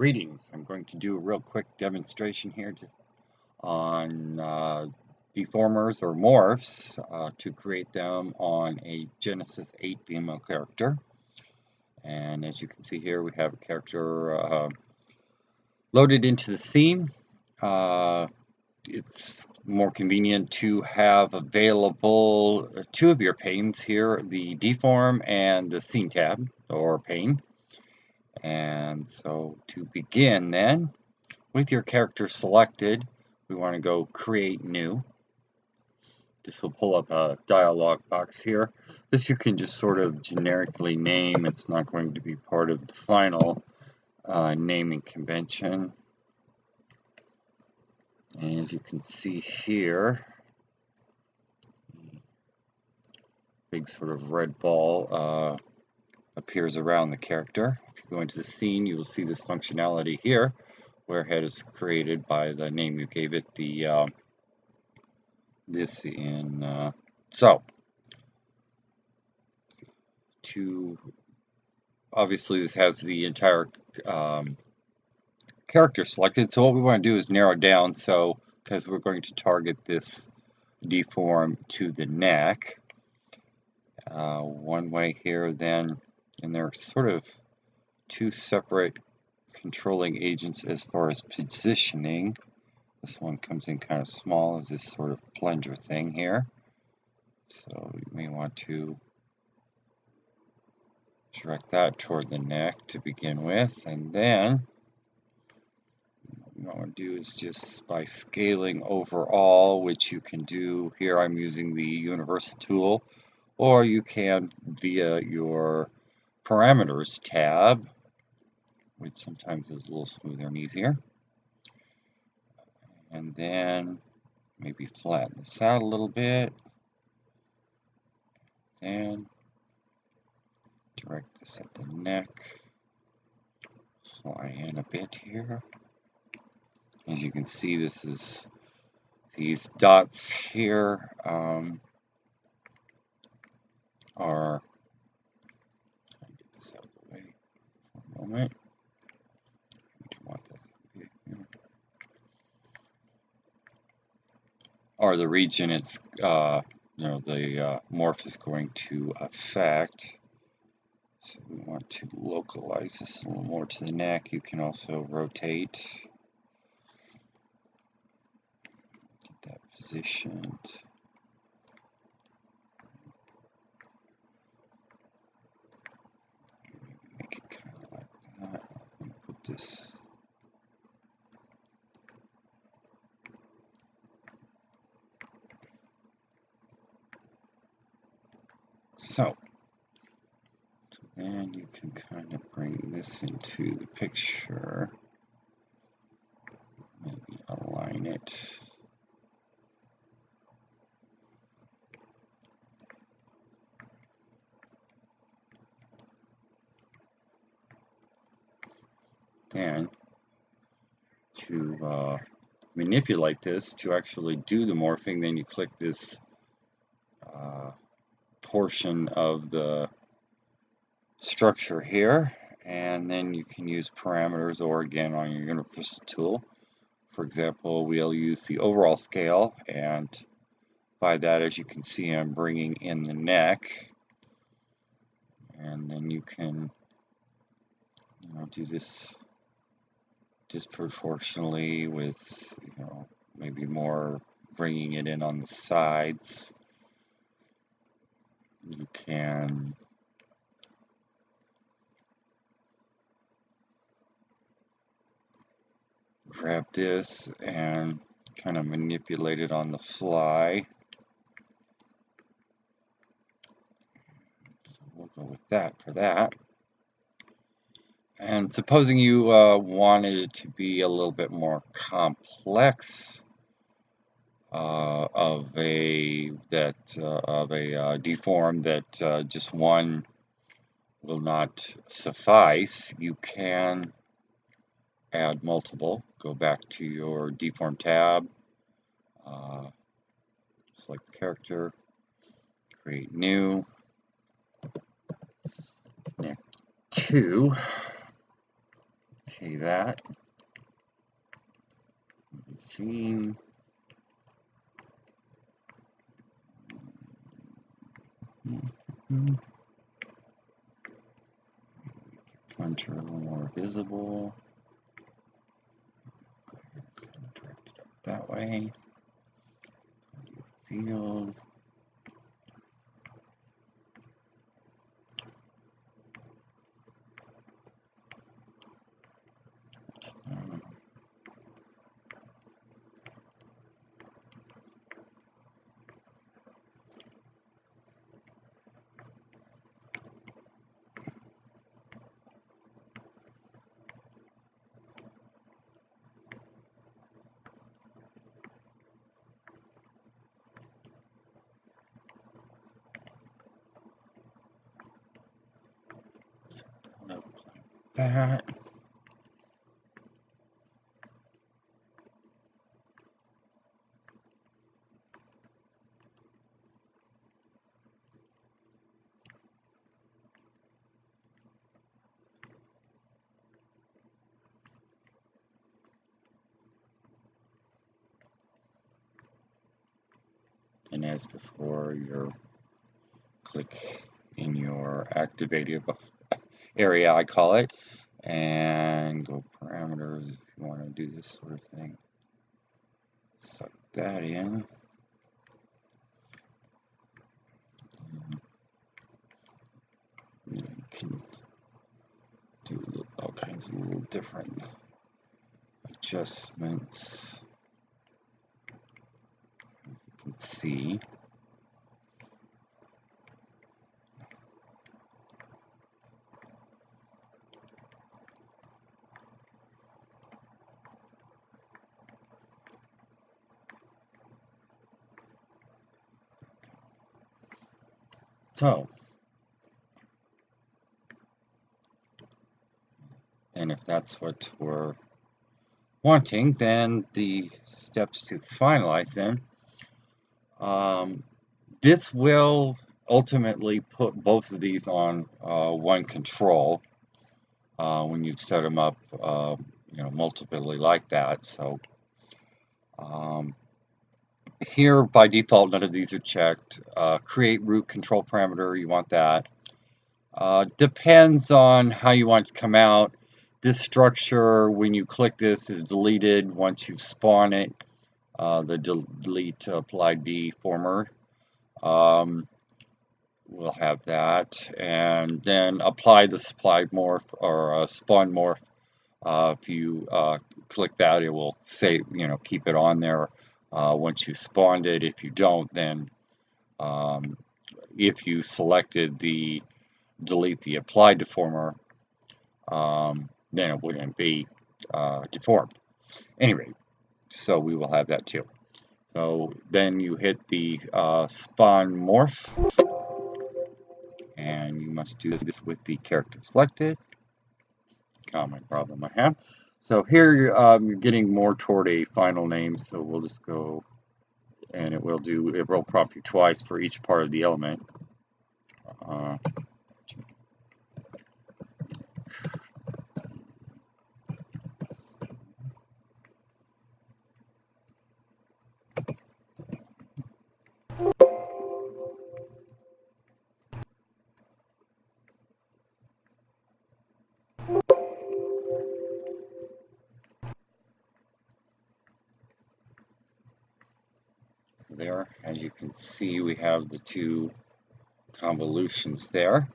Greetings. I'm going to do a real quick demonstration here on deformers or morphs to create them on a Genesis 8 female character. And as you can see here, we have a character loaded into the scene. It's more convenient to have available two of your panes here, the deform and the scene tab or pane. And so to begin then, with your character selected, we want to go create new. This will pull up a dialog box here. This you can just sort of generically name. It's not going to be part of the final naming convention. And as you can see here, big sort of red ball appears around the character. If you go into the scene, you will see this functionality here, where head is created by the name you gave it. Obviously this has the entire character selected. So what we want to do is narrow down. So because we're going to target this deform to the neck, one way here then. And there are sort of two separate controlling agents as far as positioning. This one comes in kind of small as this sort of plunger thing here. So you may want to direct that toward the neck to begin with. And then what you want to do is just by scaling overall, which you can do here. I'm using the universal tool, or you can via your parameters tab, which sometimes is a little smoother and easier. And then maybe flatten this out a little bit. And direct this at the neck. Fly in a bit here. As you can see, this is these dots here are. Get this out of the way for a moment. We do want that to be here. Or the region it's the morph is going to affect. So we want to localize this a little more to the neck. You can also rotate. Get that positioned. Make it kind of like that. I'm going to put this. So then you can kind of bring this into the picture. Maybe align it. Then to manipulate this, to actually do the morphing, then you click this portion of the structure here, and then you can use parameters, or again on your universal tool. For example, we'll use the overall scale, and by that, as you can see, I'm bringing in the neck, and then you can do this disproportionately with maybe more bringing it in on the sides. You can grab this and kind of manipulate it on the fly. So we'll go with that for that. And supposing you wanted it to be a little bit more complex of a deform that just one will not suffice, you can add multiple. Go back to your deform tab, select the character, create new, neck 2, Okay, that machine. Pointer a little more visible. Direct it up that way. Field. Like that. And as before, your click in your activated area, I call it, and go parameters if you want to do this sort of thing. Suck that in. You can do all kinds of little different adjustments. You can see. So, and if that's what we're wanting, then the steps to finalize them. This will ultimately put both of these on one control when you set them up, multiply like that. So here by default, none of these are checked. Create root control parameter, you want that. Depends on how you want it to come out. This structure, when you click this, is deleted once you spawn it. The delete applied deformer. We'll have that, and then apply the supplied morph or spawn morph. If you click that, it will say, keep it on there once you spawned it. If you don't, then if you selected the delete the applied deformer, then it wouldn't be deformed. Anyway, so we will have that too. So then you hit the spawn morph, and you must do this with the character selected. Common problem I have. So here you're getting more toward a final name, so we'll just go, and it will prompt you twice for each part of the element. So there, as you can see, we have the two convolutions there.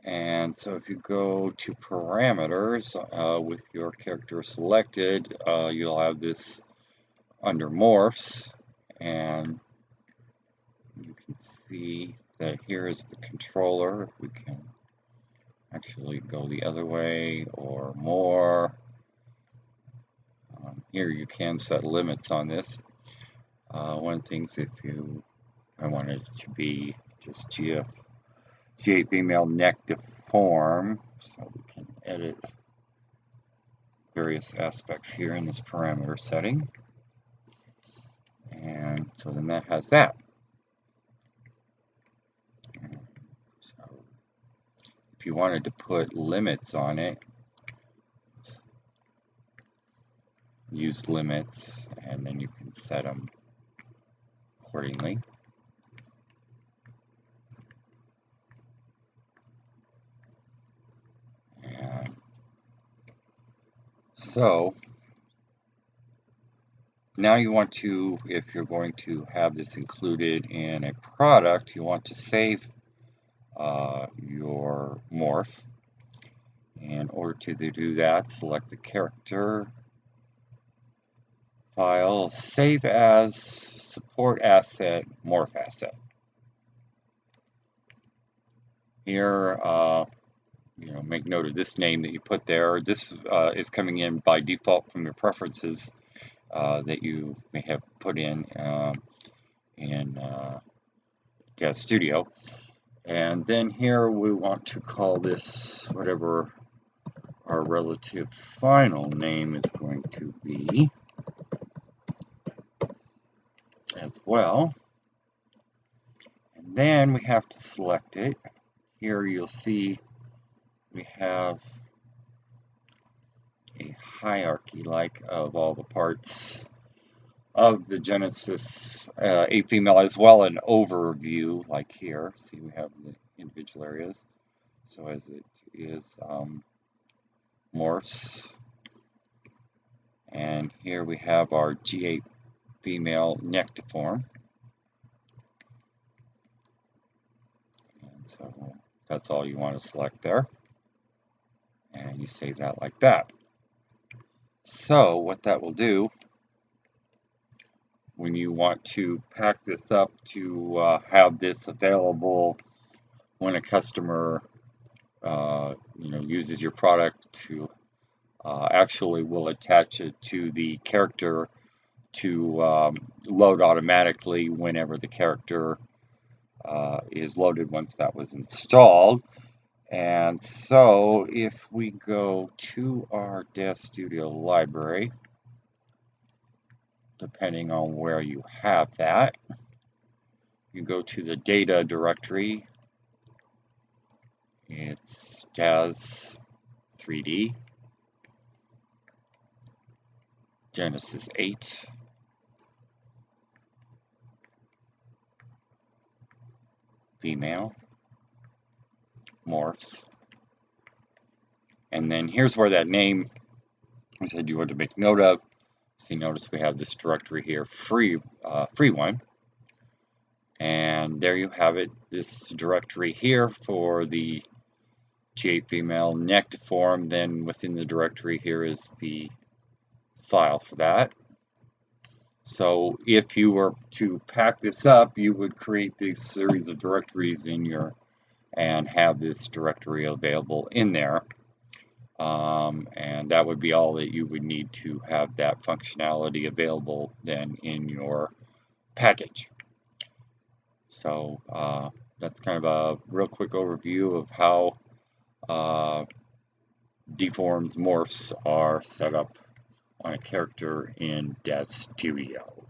And so if you go to parameters with your character selected, you'll have this under morphs, and you can see that here is the controller. We can actually go the other way or more. Here you can set limits on this. One of the things, I wanted it to be just G8 female neck deform, so we can edit various aspects here in this parameter setting. And so then that has that. So if you wanted to put limits on it, use limits, and then you can set them accordingly. And so now you want to, if you're going to have this included in a product, you want to save your morph. In order to do that, select the character file, save as support asset, morph asset. Here, make note of this name that you put there. This is coming in by default from your preferences that you may have put in Dev Studio. And then here we want to call this whatever our relative final name is going to be as well. And then we have to select it. Here you'll see we have a hierarchy of all the parts of the Genesis 8 female, as well an overview like here. See, we have the individual areas. So as it is morphs, and here we have our G8 female neck deform. And so that's all you want to select there, and you save that like that. So what that will do, when you want to pack this up to have this available when a customer uses your product, to actually will attach it to the character to load automatically whenever the character is loaded once that was installed. And so if we go to our Dev Studio library, depending on where you have that, you go to the data directory. It's DAS 3D, Genesis 8, female, morphs. And then here's where that name I said you want to make note of. See, notice we have this directory here, free one. And there you have it, this directory here for the G8 female neck deform. Then within the directory here is the file for that. So if you were to pack this up, you would create this series of directories in your, and have this directory available in there. And that would be all that you would need to have that functionality available then in your package. So that's kind of a real quick overview of how DForms morphs are set up on a character in Dev Studio.